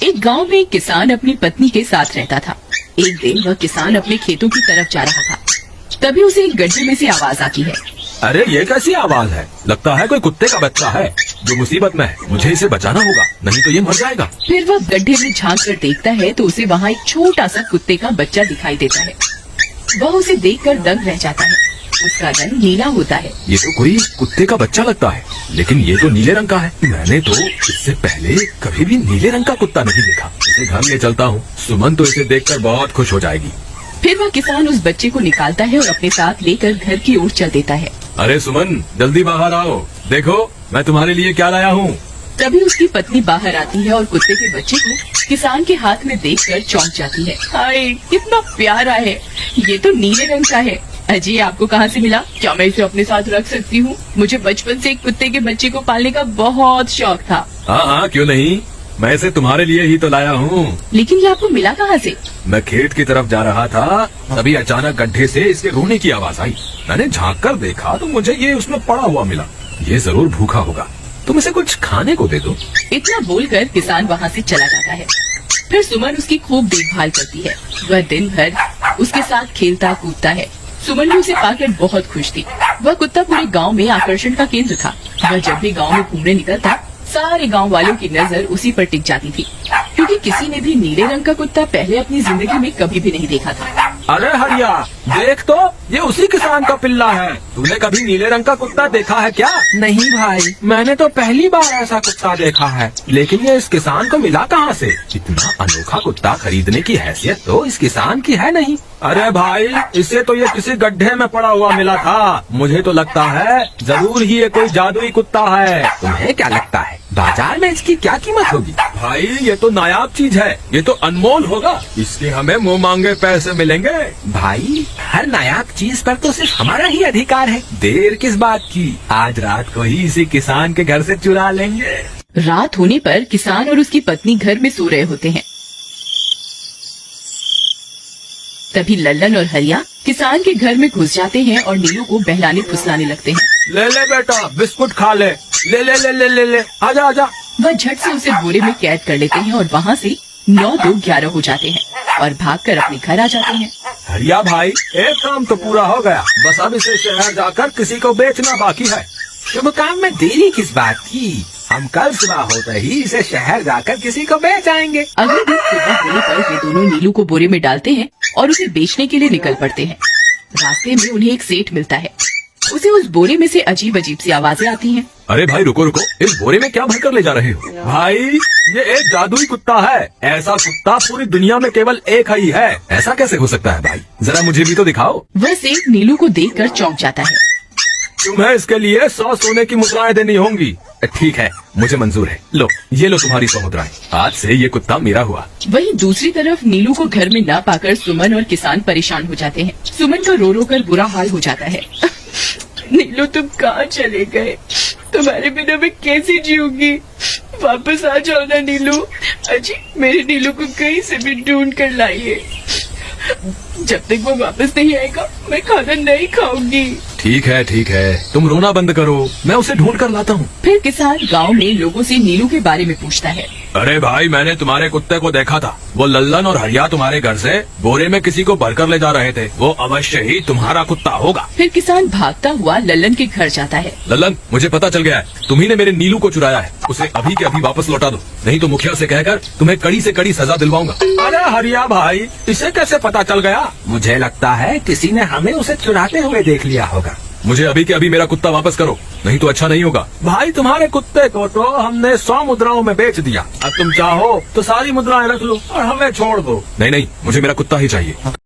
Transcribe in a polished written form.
एक गांव में एक किसान अपनी पत्नी के साथ रहता था। एक दिन वह किसान अपने खेतों की तरफ जा रहा था। तभी उसे एक गड्ढे में से आवाज आती है। अरे ये कैसी आवाज है? लगता है कोई कुत्ते का बच्चा है जो मुसीबत में है। मुझे इसे बचाना होगा, नहीं तो ये मर जाएगा। फिर वह गड्ढे में झांक कर देखता है तो उसे वहाँ एक छोटा सा कुत्ते का बच्चा दिखाई देता है। वह उसे देखकर दंग रह जाता है। उसका रंग नीला होता है। ये तो कोई कुत्ते का बच्चा लगता है, लेकिन ये तो नीले रंग का है। मैंने तो इससे पहले कभी भी नीले रंग का कुत्ता नहीं देखा। इसे घर ले चलता हूँ, सुमन तो इसे देखकर बहुत खुश हो जाएगी। फिर वह किसान उस बच्चे को निकालता है और अपने साथ लेकर घर की ओर चल देता है। अरे सुमन, जल्दी बाहर आओ, देखो मैं तुम्हारे लिए क्या लाया हूँ। तभी उसकी पत्नी बाहर आती है और कुत्ते के बच्चे को किसान के हाथ में देखकर चौंक जाती है। हाय, कितना प्यारा है, ये तो नीले रंग का है। अजी, आपको कहाँ से मिला? क्या मैं इसे अपने साथ रख सकती हूँ? मुझे बचपन से एक कुत्ते के बच्चे को पालने का बहुत शौक था। हाँ, क्यों नहीं, मैं इसे तुम्हारे लिए ही तो लाया हूँ। लेकिन ये आपको मिला कहाँ से? मैं खेत की तरफ जा रहा था, तभी अचानक गड्ढे से इसके रोने की आवाज आई। मैंने झांक कर देखा तो मुझे ये उसमें पड़ा हुआ मिला। ये जरूर भूखा होगा, तुम इसे कुछ खाने को दे दो। इतना बोलकर किसान वहाँ से चला जाता है। फिर सुमन उसकी खूब देखभाल करती है। वह दिन भर उसके साथ खेलता कूदता है। सुमन भी उसे पाकर बहुत खुश थी। वह कुत्ता पूरे गांव में आकर्षण का केंद्र था। वह जब भी गांव में घूमने निकलता, सारे गांव वालों की नजर उसी पर टिक जाती थी, क्योंकि किसी ने भी नीले रंग का कुत्ता पहले अपनी जिंदगी में कभी भी नहीं देखा था। अरे हरिया, देख तो, ये उसी किसान का पिल्ला है। तूने कभी नीले रंग का कुत्ता देखा है क्या? नहीं भाई, मैंने तो पहली बार ऐसा कुत्ता देखा है। लेकिन ये इस किसान को मिला कहाँ से? इतना अनोखा कुत्ता खरीदने की हैसियत तो इस किसान की है नहीं। अरे भाई, इसे तो ये किसी गड्ढे में पड़ा हुआ मिला था। मुझे तो लगता है जरूर ही ये कोई जादुई कुत्ता है। तुम्हें क्या लगता है बाजार में इसकी क्या कीमत होगी? भाई, ये तो नायाब चीज है, ये तो अनमोल होगा। इसके हमें मुँह मांगे पैसे मिलेंगे। भाई, हर नायाब चीज पर तो सिर्फ हमारा ही अधिकार है। देर किस बात की, आज रात को ही इसी किसान के घर से चुरा लेंगे। रात होने पर किसान और उसकी पत्नी घर में सो रहे होते हैं। तभी लल्लन और हरिया किसान के घर में घुस जाते हैं और नीलू को बहलाने फुसलाने लगते हैं। ले ले बेटा, बिस्कुट खा ले। ले ले ले ले ले ले, आजा आजा। वह झट से उसे बोरे में कैद कर लेते हैं और वहाँ से 9-2-11 हो जाते हैं और भागकर अपने घर आ जाते हैं। हरिया भाई, एक काम तो पूरा हो गया, बस अब इसे शहर जाकर किसी को बेचना बाकी है। शुभ काम में देरी किस बात की? हम कल सुबह होते ही इसे शहर जाकर किसी को बेच आएंगे। अगले दिन सुबह होने पर वे दोनों नीलू को बोरे में डालते हैं और उसे बेचने के लिए निकल पड़ते हैं। रास्ते में उन्हें एक सेठ मिलता है। उसे उस बोरे में से अजीब अजीब सी आवाजें आती हैं। अरे भाई, रुको रुको, इस बोरे में क्या भरकर ले जा रहे हो? भाई, ये एक जादुई कुत्ता है। ऐसा कुत्ता पूरी दुनिया में केवल एक ही है। ऐसा कैसे हो सकता है भाई? जरा मुझे भी तो दिखाओ। वह सेठ नीलू को देखकर चौंक जाता है। तुम्हें इसके लिए 100 सोने की मुद्राएं देनी होंगी। ठीक है, मुझे मंजूर है। लो, ये लो तुम्हारी 100 मुद्राएं। आज से ये कुत्ता मेरा हुआ। वहीं दूसरी तरफ नीलू को घर में न पाकर सुमन और किसान परेशान हो जाते हैं। सुमन का रो रो कर बुरा हाल हो जाता है। नीलू, तुम कहाँ चले गए? तुम्हारे बिना मैं कैसे जीऊंगी? वापस आ जाओ ना नीलू। अजी, मेरे नीलू को कहीं से भी ढूंढ कर लाइए। जब तक वो वापस नहीं आएगा मैं खाना नहीं खाऊंगी। ठीक है, तुम रोना बंद करो, मैं उसे ढूंढ कर लाता हूँ। फिर किसान गांव में लोगों से नीलू के बारे में पूछता है। अरे भाई, मैंने तुम्हारे कुत्ते को देखा था। वो लल्लन और हरिया तुम्हारे घर से बोरे में किसी को भरकर ले जा रहे थे। वो अवश्य ही तुम्हारा कुत्ता होगा। फिर किसान भागता हुआ लल्लन के घर जाता है। लल्लन, मुझे पता चल गया है, तुम्ही ने मेरे नीलू को चुराया है। उसे अभी के अभी वापस लौटा दो, नहीं तो मुखिया से कहकर तुम्हें कड़ी से कड़ी सजा दिलवाऊंगा। अरे हरिया भाई, इसे कैसे पता चल गया? मुझे लगता है किसी ने हमें उसे चुराते हुए देख लिया होगा। मुझे अभी के अभी मेरा कुत्ता वापस करो, नहीं तो अच्छा नहीं होगा। भाई, तुम्हारे कुत्ते को तो हमने 100 मुद्राओं में बेच दिया। अब तुम चाहो तो सारी मुद्राएं रख लो और हमें छोड़ दो। नहीं, मुझे मेरा कुत्ता ही चाहिए।